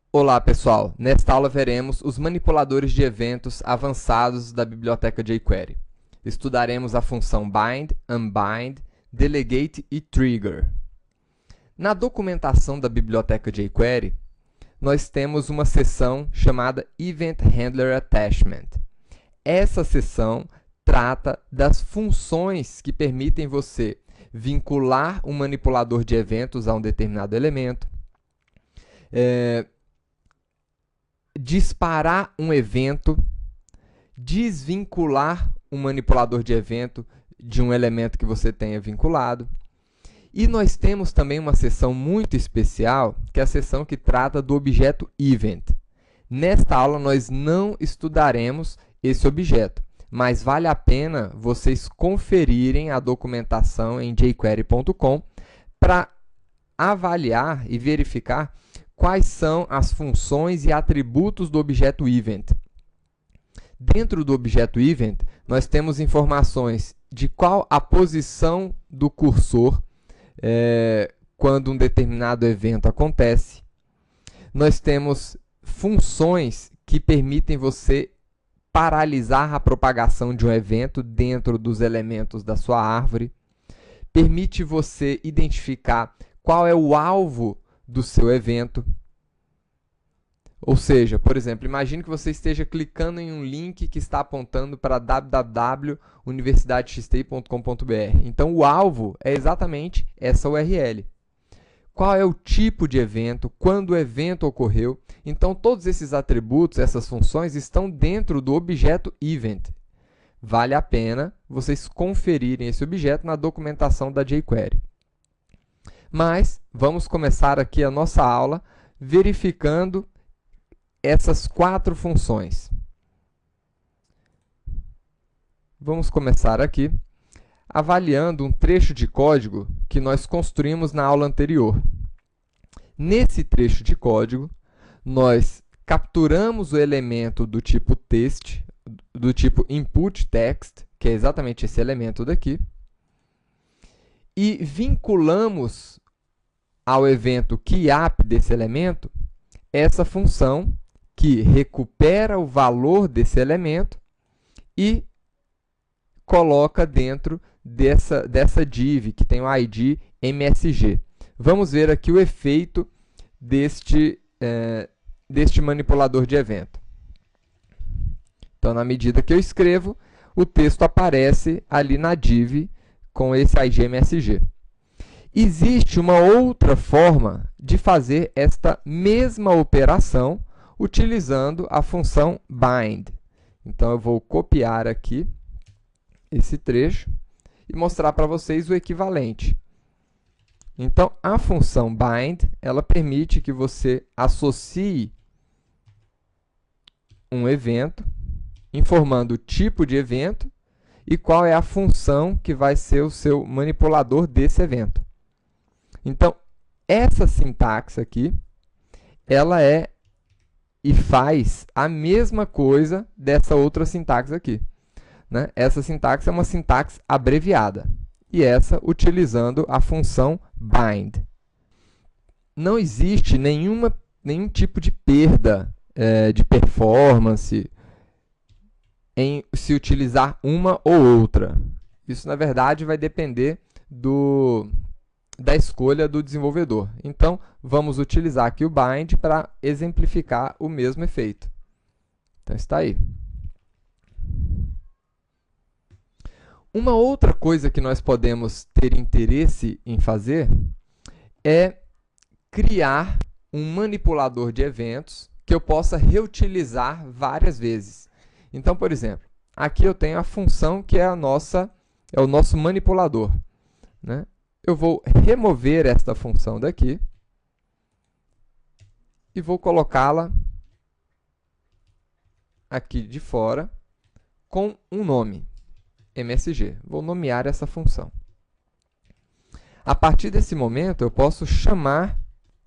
Olá, pessoal! Nesta aula veremos os manipuladores de eventos avançados da biblioteca jQuery. Estudaremos a função bind, unbind, delegate e trigger. Na documentação da biblioteca jQuery, nós temos uma seção chamada Event Handler Attachment. Essa seção trata das funções que permitem você vincular um manipulador de eventos a um determinado elemento, disparar um evento, desvincular um manipulador de evento de um elemento que você tenha vinculado. E nós temos também uma seção muito especial, que é a seção que trata do objeto event. Nesta aula, nós não estudaremos esse objeto, mas vale a pena vocês conferirem a documentação em jQuery.com para avaliar e verificar quais são as funções e atributos do objeto event. Dentro do objeto event, nós temos informações de qual a posição do cursor quando um determinado evento acontece. Nós temos funções que permitem você paralisar a propagação de um evento dentro dos elementos da sua árvore. Permite você identificar qual é o alvo do seu evento. Ou seja, por exemplo, imagine que você esteja clicando em um link que está apontando para www.universidadexti.com.br. Então, o alvo é exatamente essa URL. Qual é o tipo de evento, quando o evento ocorreu. Então, todos esses atributos, essas funções, estão dentro do objeto event. Vale a pena vocês conferirem esse objeto na documentação da jQuery. Mas vamos começar aqui a nossa aula verificando essas 4 funções. Vamos começar aqui avaliando um trecho de código que nós construímos na aula anterior. Nesse trecho de código, nós capturamos o elemento do tipo text, do tipo input text, que é exatamente esse elemento daqui, e vinculamos ao evento keyApp desse elemento essa função que recupera o valor desse elemento e coloca dentro dessa div que tem o ID MSG. Vamos ver aqui o efeito deste manipulador de evento. Então, na medida que eu escrevo, o texto aparece ali na div com esse ID MSG. Existe uma outra forma de fazer esta mesma operação utilizando a função bind. Então, eu vou copiar aqui esse trecho e mostrar para vocês o equivalente. Então, a função bind, ela permite que você associe um evento, informando o tipo de evento e qual é a função que vai ser o seu manipulador desse evento. Então, essa sintaxe aqui, ela é e faz a mesma coisa dessa outra sintaxe aqui, né? Essa sintaxe é uma sintaxe abreviada, e essa utilizando a função bind. Não existe nenhum tipo de perda de performance em se utilizar uma ou outra. Isso, na verdade, vai depender da escolha do desenvolvedor. Então, vamos utilizar aqui o bind para exemplificar o mesmo efeito. Então, está aí. Uma outra coisa que nós podemos ter interesse em fazer é criar um manipulador de eventos que eu possa reutilizar várias vezes. Então, por exemplo, aqui eu tenho a função que é o nosso manipulador, né? Eu vou remover esta função daqui e vou colocá-la aqui de fora com um nome, MSG. Vou nomear essa função. A partir desse momento, eu posso chamar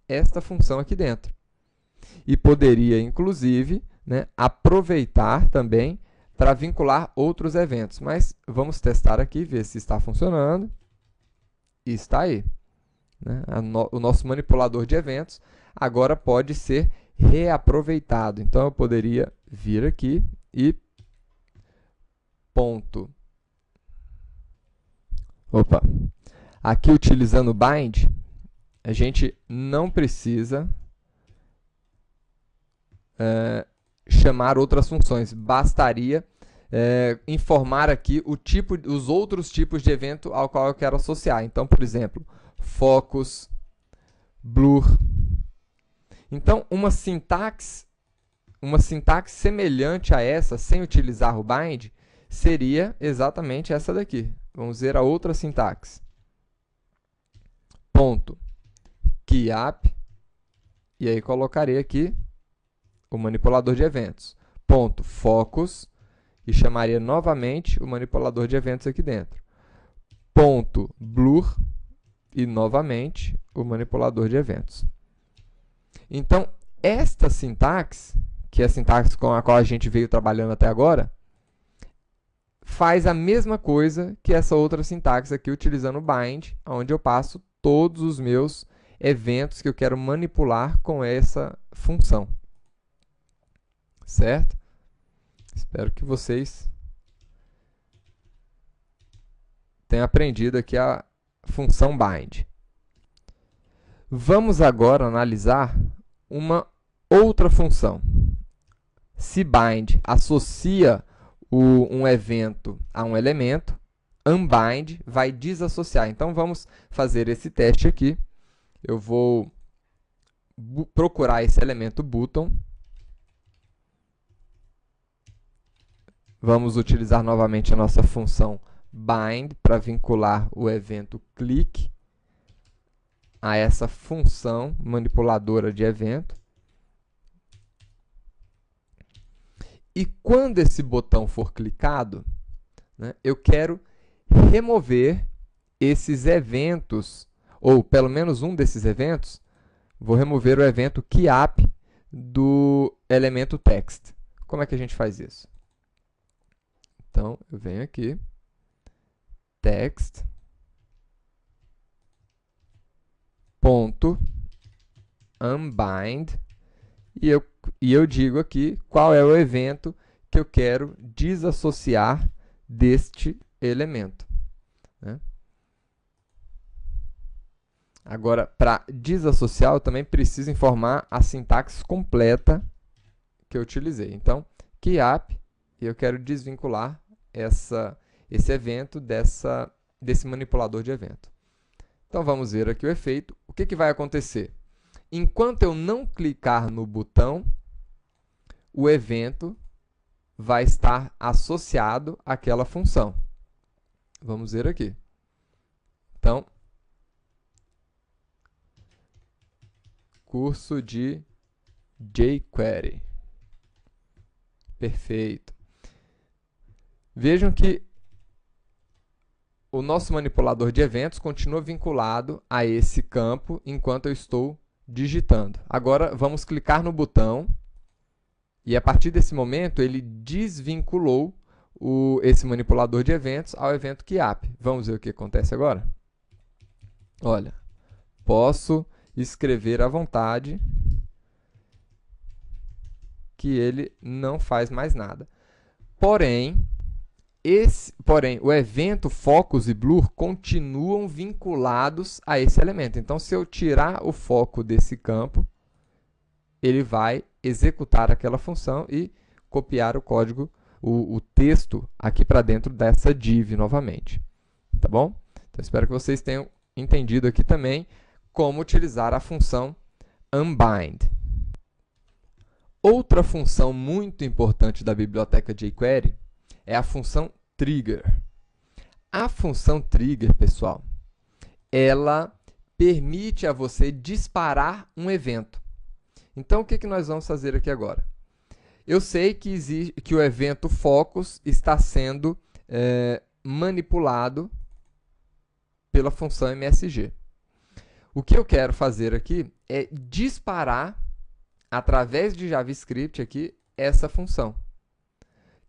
esta função aqui dentro. E poderia, inclusive, né, aproveitar também para vincular outros eventos. Mas vamos testar aqui, ver se está funcionando. E está aí, né? O nosso manipulador de eventos agora pode ser reaproveitado. Então, eu poderia vir aqui e ponto. Opa! Aqui, utilizando o bind, a gente não precisa chamar outras funções. Bastaria informar aqui os outros tipos de evento ao qual eu quero associar. Então, por exemplo, focus, blur. Então, uma sintaxe semelhante a essa, sem utilizar o bind, seria exatamente essa daqui. Vamos ver a outra sintaxe. Ponto keyApp, e aí colocarei aqui o manipulador de eventos. Ponto focus, e chamaria novamente o manipulador de eventos aqui dentro. Ponto blur, e novamente o manipulador de eventos. Então, esta sintaxe, que é a sintaxe com a qual a gente veio trabalhando até agora, faz a mesma coisa que essa outra sintaxe aqui, utilizando o bind, onde eu passo todos os meus eventos que eu quero manipular com essa função. Certo? Espero que vocês tenham aprendido aqui a função bind. Vamos agora analisar uma outra função. Se bind associa um evento a um elemento, unbind vai desassociar. Então, vamos fazer esse teste aqui. Eu vou procurar esse elemento button. Vamos utilizar novamente a nossa função bind para vincular o evento click a essa função manipuladora de evento. E quando esse botão for clicado, né, eu quero remover esses eventos, ou pelo menos um desses eventos. Vou remover o evento keyApp do elemento text. Como é que a gente faz isso? Então, eu venho aqui, text, ponto, unbind, e eu digo aqui qual é o evento que eu quero desassociar deste elemento. Né? Agora, para desassociar, eu também preciso informar a sintaxe completa que eu utilizei. Então, keyApp, e eu quero desvincular esse evento desse manipulador de evento. Então, vamos ver aqui o efeito. O que vai acontecer? Enquanto eu não clicar no botão, o evento vai estar associado àquela função. Vamos ver aqui. Então, curso de jQuery. Perfeito. Vejam que o nosso manipulador de eventos continua vinculado a esse campo enquanto eu estou digitando. Agora, vamos clicar no botão e, a partir desse momento, ele desvinculou esse manipulador de eventos ao evento keyApp. Vamos ver o que acontece agora? Olha, posso escrever à vontade que ele não faz mais nada. Porém, o evento focus e blur continuam vinculados a esse elemento. Então, se eu tirar o foco desse campo, ele vai executar aquela função e copiar o código, o texto aqui para dentro dessa div novamente. Tá bom? Então, espero que vocês tenham entendido aqui também como utilizar a função unbind. Outra função muito importante da biblioteca jQuery é a função trigger. A função trigger, pessoal, ela permite a você disparar um evento. Então, o que nós vamos fazer aqui agora? Eu sei que o evento focus está sendo manipulado pela função MSG. O que eu quero fazer aqui é disparar, através de JavaScript aqui, essa função.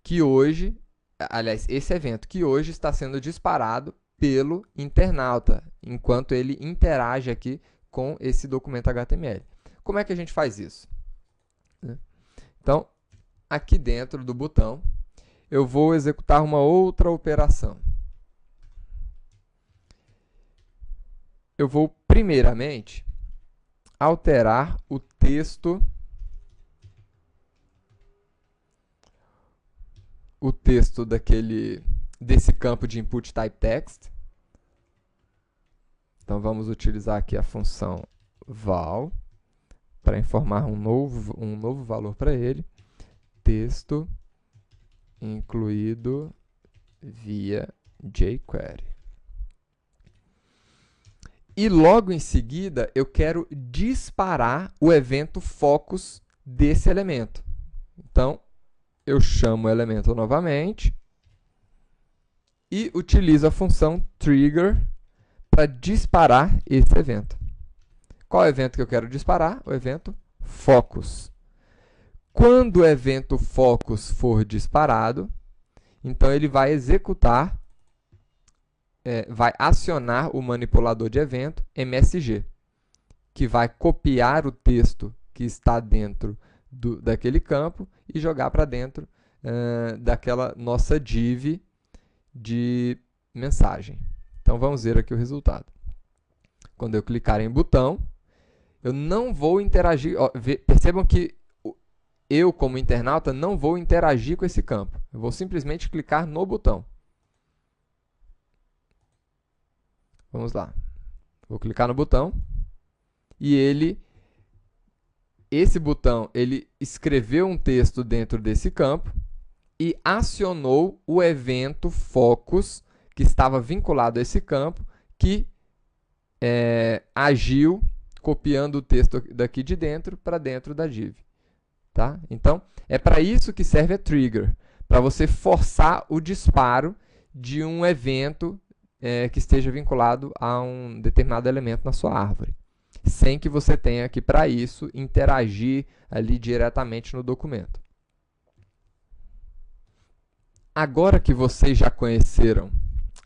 Que hoje, aliás, esse evento que hoje está sendo disparado pelo internauta, enquanto ele interage aqui com esse documento HTML. Como é que a gente faz isso? Então, aqui dentro do botão, eu vou executar uma outra operação. Eu vou, primeiramente, alterar o texto desse campo de input type text. Então, vamos utilizar aqui a função val para informar um novo valor para ele. Texto incluído via jQuery. E logo em seguida, eu quero disparar o evento focus desse elemento. Então, eu chamo o elemento novamente e utilizo a função trigger para disparar esse evento. Qual é o evento que eu quero disparar? O evento focus. Quando o evento focus for disparado, então ele vai executar, vai acionar o manipulador de evento MSG, que vai copiar o texto que está dentro daquele campo e jogar para dentro daquela nossa div de mensagem. Então, vamos ver aqui o resultado. Quando eu clicar em botão, eu não vou interagir. Ó, percebam que eu, como internauta, não vou interagir com esse campo. Eu vou simplesmente clicar no botão. Vamos lá. Vou clicar no botão e esse botão, ele escreveu um texto dentro desse campo e acionou o evento focus que estava vinculado a esse campo, que agiu copiando o texto daqui de dentro para dentro da div. Tá? Então, é para isso que serve a trigger, para você forçar o disparo de um evento que esteja vinculado a um determinado elemento na sua árvore, sem que você tenha que, para isso, interagir ali diretamente no documento. Agora que vocês já conheceram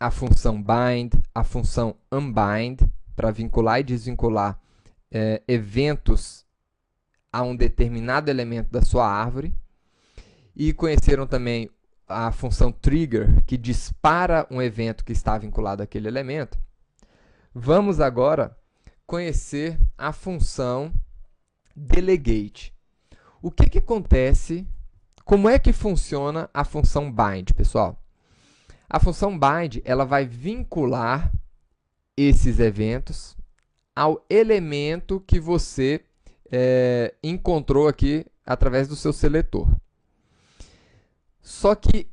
a função bind, a função unbind, para vincular e desvincular eventos a um determinado elemento da sua árvore, e conheceram também a função trigger, que dispara um evento que está vinculado àquele elemento, vamos agora conhecer a função delegate. O que acontece? Como é que funciona a função bind, pessoal? A função bind, ela vai vincular esses eventos ao elemento que você encontrou aqui através do seu seletor. Só que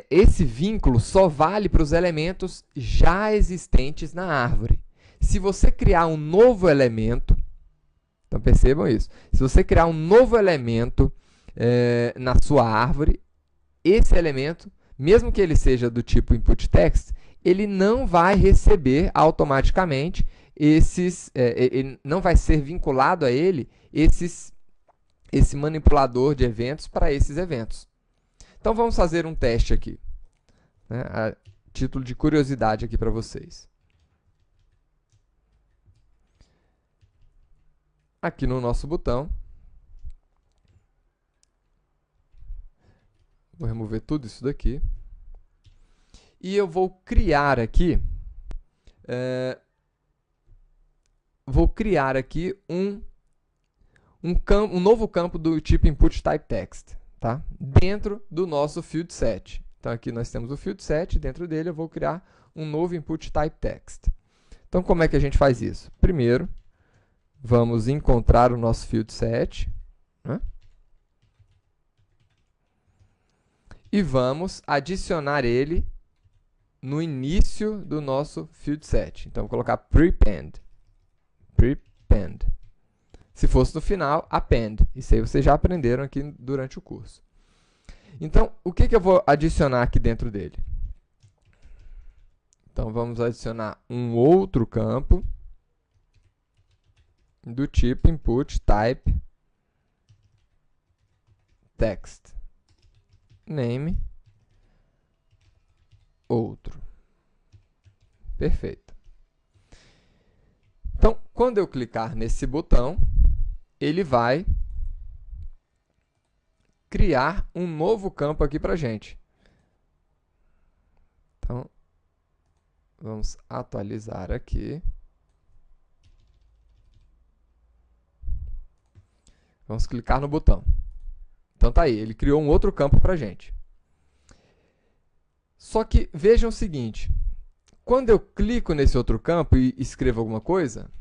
esse vínculo só vale para os elementos já existentes na árvore. Se você criar um novo elemento, então percebam isso, se você criar um novo elemento na sua árvore, esse elemento, mesmo que ele seja do tipo input text, ele não vai receber automaticamente ele não vai ser vinculado a ele esse manipulador de eventos para esses eventos. Então, vamos fazer um teste aqui, né, a título de curiosidade aqui para vocês. Aqui no nosso botão, vou remover tudo isso daqui, e eu vou criar aqui, um novo campo do tipo input type text, tá? Dentro do nosso field set. Então, aqui nós temos o field set, dentro dele eu vou criar um novo input type text. Então, como é que a gente faz isso? Primeiro, vamos encontrar o nosso field set, né? E vamos adicionar ele no início do nosso field set. Então, vou colocar prepend. Prepend. Se fosse no final, append. Isso aí vocês já aprenderam aqui durante o curso. Então, o que eu vou adicionar aqui dentro dele? Então, vamos adicionar um outro campo do tipo input type text. Name outro. Perfeito. Então, quando eu clicar nesse botão, ele vai criar um novo campo aqui para a gente. Então, vamos atualizar aqui. Vamos clicar no botão. Então tá aí, ele criou um outro campo para a gente. Só que vejam o seguinte, quando eu clico nesse outro campo e escrevo alguma coisa,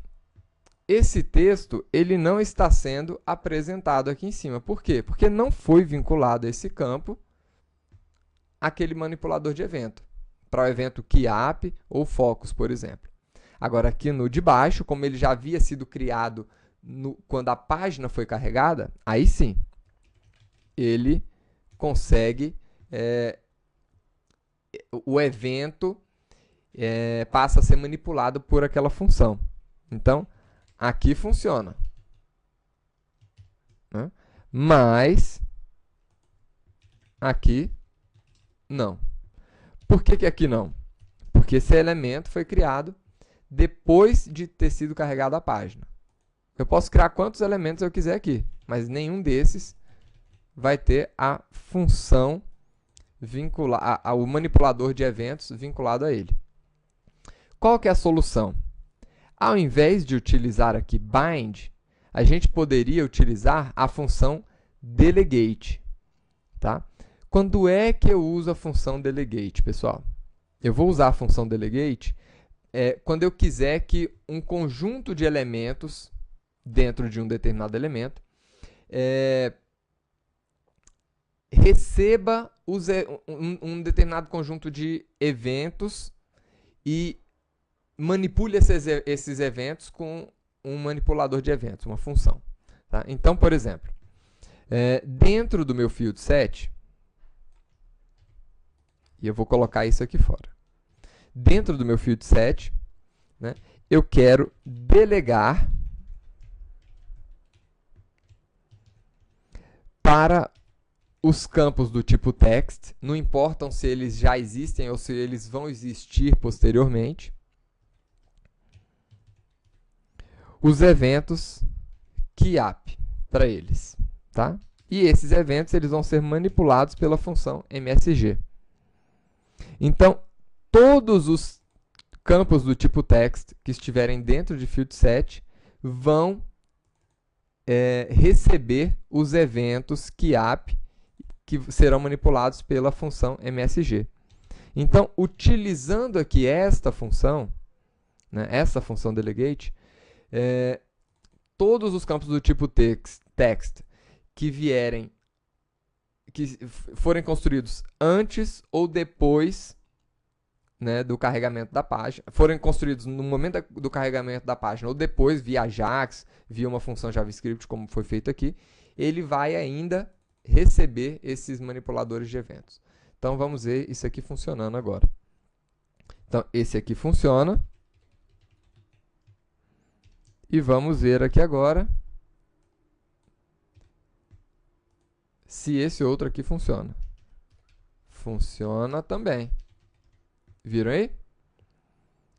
esse texto ele não está sendo apresentado aqui em cima. Por quê? Porque não foi vinculado a esse campo aquele manipulador de evento, para o evento QAP ou Focus, por exemplo. Agora, aqui no de baixo, como ele já havia sido criado quando a página foi carregada, aí sim, ele consegue, o evento passa a ser manipulado por aquela função. Então, aqui funciona, né? Mas aqui não. Por que aqui não? Porque esse elemento foi criado depois de ter sido carregado a página. Eu posso criar quantos elementos eu quiser aqui, mas nenhum desses vai ter a função vinculada, o manipulador de eventos vinculado a ele. Qual que é a solução? Ao invés de utilizar aqui bind, a gente poderia utilizar a função delegate. Tá? Quando é que eu uso a função delegate, pessoal? Eu vou usar a função delegate quando eu quiser que um conjunto de elementos dentro de um determinado elemento receba um determinado conjunto de eventos e manipule esses eventos com um manipulador de eventos, uma função. Tá? Então, por exemplo, dentro do meu field set, e eu vou colocar isso aqui fora. Dentro do meu field set, né, eu quero delegar para os campos do tipo text, não importam se eles já existem ou se eles vão existir posteriormente, os eventos QAP para eles. Tá? E esses eventos eles vão ser manipulados pela função MSG. Então, todos os campos do tipo text que estiverem dentro de field set vão receber os eventos QAP que serão manipulados pela função MSG. Então, utilizando aqui esta função, né, essa função delegate, todos os campos do tipo text que forem construídos antes ou depois, né, do carregamento da página, forem construídos no momento do carregamento da página ou depois via Ajax, via uma função JavaScript, como foi feito aqui, ele vai ainda receber esses manipuladores de eventos. Então, vamos ver isso aqui funcionando agora. Então, esse aqui funciona. E vamos ver aqui agora se esse outro aqui funciona. Funciona também. Viram aí?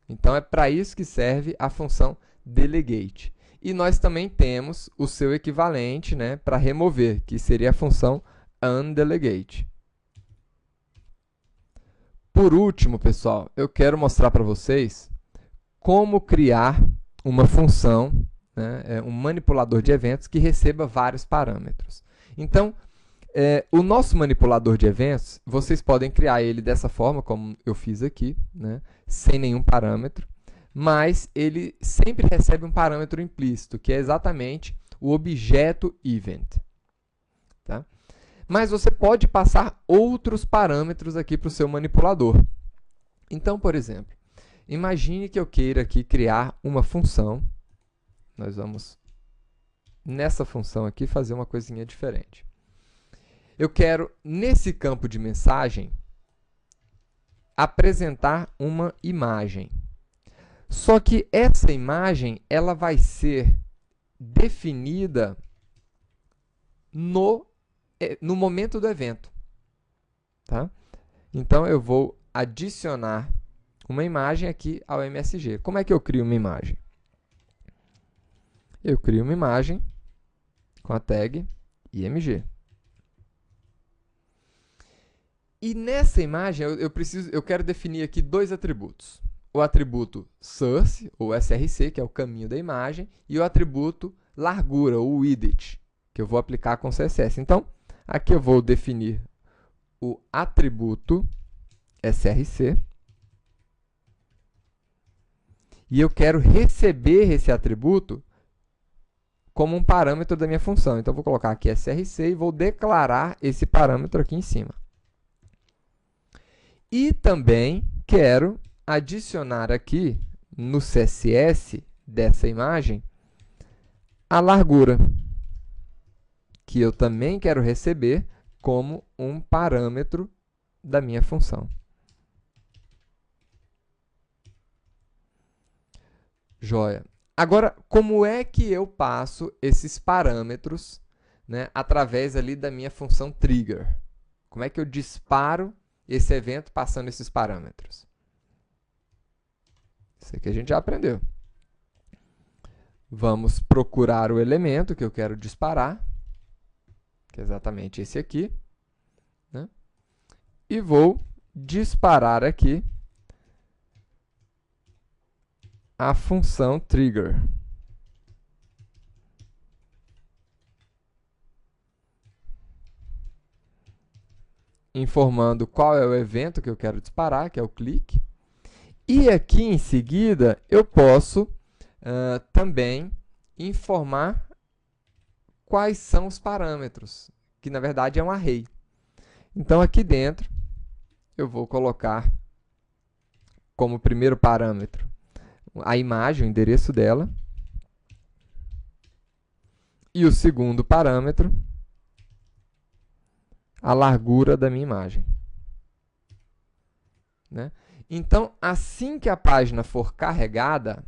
Então, é para isso que serve a função delegate. E nós também temos o seu equivalente, né, para remover, que seria a função undelegate. Por último, pessoal, eu quero mostrar para vocês como criar uma função, né, um manipulador de eventos que receba vários parâmetros. Então, o nosso manipulador de eventos, vocês podem criar ele dessa forma, como eu fiz aqui, né, sem nenhum parâmetro, mas ele sempre recebe um parâmetro implícito, que é exatamente o objeto event. Tá? Mas você pode passar outros parâmetros aqui para o seu manipulador. Então, por exemplo, imagine que eu queira aqui criar uma função. Nós vamos, nessa função aqui, fazer uma coisinha diferente. Eu quero, nesse campo de mensagem, apresentar uma imagem. Só que essa imagem ela vai ser definida no momento do evento. Tá? Então, eu vou adicionar uma imagem aqui ao MSG. Como é que eu crio uma imagem? Eu crio uma imagem com a tag IMG. E nessa imagem eu quero definir aqui dois atributos. O atributo source, ou src, que é o caminho da imagem, e o atributo largura, ou width, que eu vou aplicar com CSS. Então, aqui eu vou definir o atributo src, e eu quero receber esse atributo como um parâmetro da minha função. Então, eu vou colocar aqui src e vou declarar esse parâmetro aqui em cima. E também quero adicionar aqui no CSS dessa imagem a largura, que eu também quero receber como um parâmetro da minha função. Joia. Agora, como é que eu passo esses parâmetros, né, através ali da minha função trigger? Como é que eu disparo esse evento passando esses parâmetros? Isso aqui a gente já aprendeu. Vamos procurar o elemento que eu quero disparar, que é exatamente esse aqui, né? E vou disparar aqui a função trigger. Informando qual é o evento que eu quero disparar, que é o clique. E aqui em seguida eu posso também informar quais são os parâmetros, que na verdade é um array. Então aqui dentro eu vou colocar como primeiro parâmetro a imagem, o endereço dela. E o segundo parâmetro, a largura da minha imagem, né? Então, assim que a página for carregada,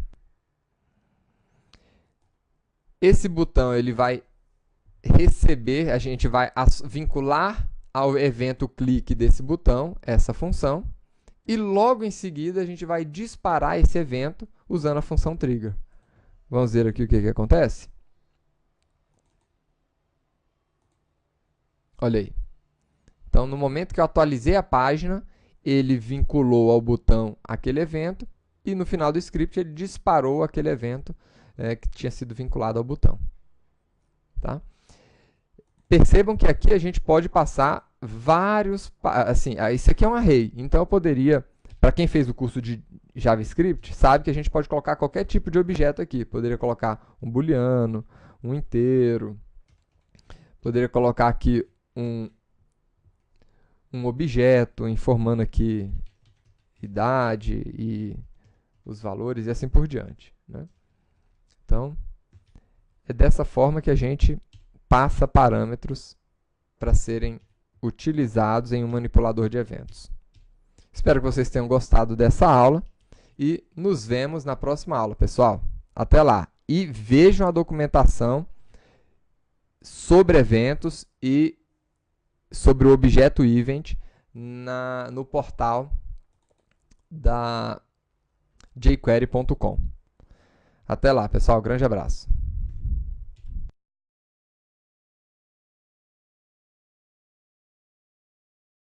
esse botão ele vai receber, a gente vai vincular ao evento clique desse botão essa função, e logo em seguida a gente vai disparar esse evento usando a função trigger. Vamos ver aqui o que acontece? Olha aí. Então, no momento que eu atualizei a página, ele vinculou ao botão aquele evento, e no final do script ele disparou aquele evento que tinha sido vinculado ao botão. Tá? Percebam que aqui a gente pode passar vários... Assim, isso aqui é um array, então eu poderia... Para quem fez o curso de JavaScript, sabe que a gente pode colocar qualquer tipo de objeto aqui. Poderia colocar um booleano, um inteiro, poderia colocar aqui um objeto informando aqui idade e os valores e assim por diante, né? Então, é dessa forma que a gente passa parâmetros para serem utilizados em um manipulador de eventos. Espero que vocês tenham gostado dessa aula e nos vemos na próxima aula, pessoal. Até lá! E vejam a documentação sobre eventos e sobre o objeto event no portal da jQuery.com. Até lá, pessoal. Grande abraço.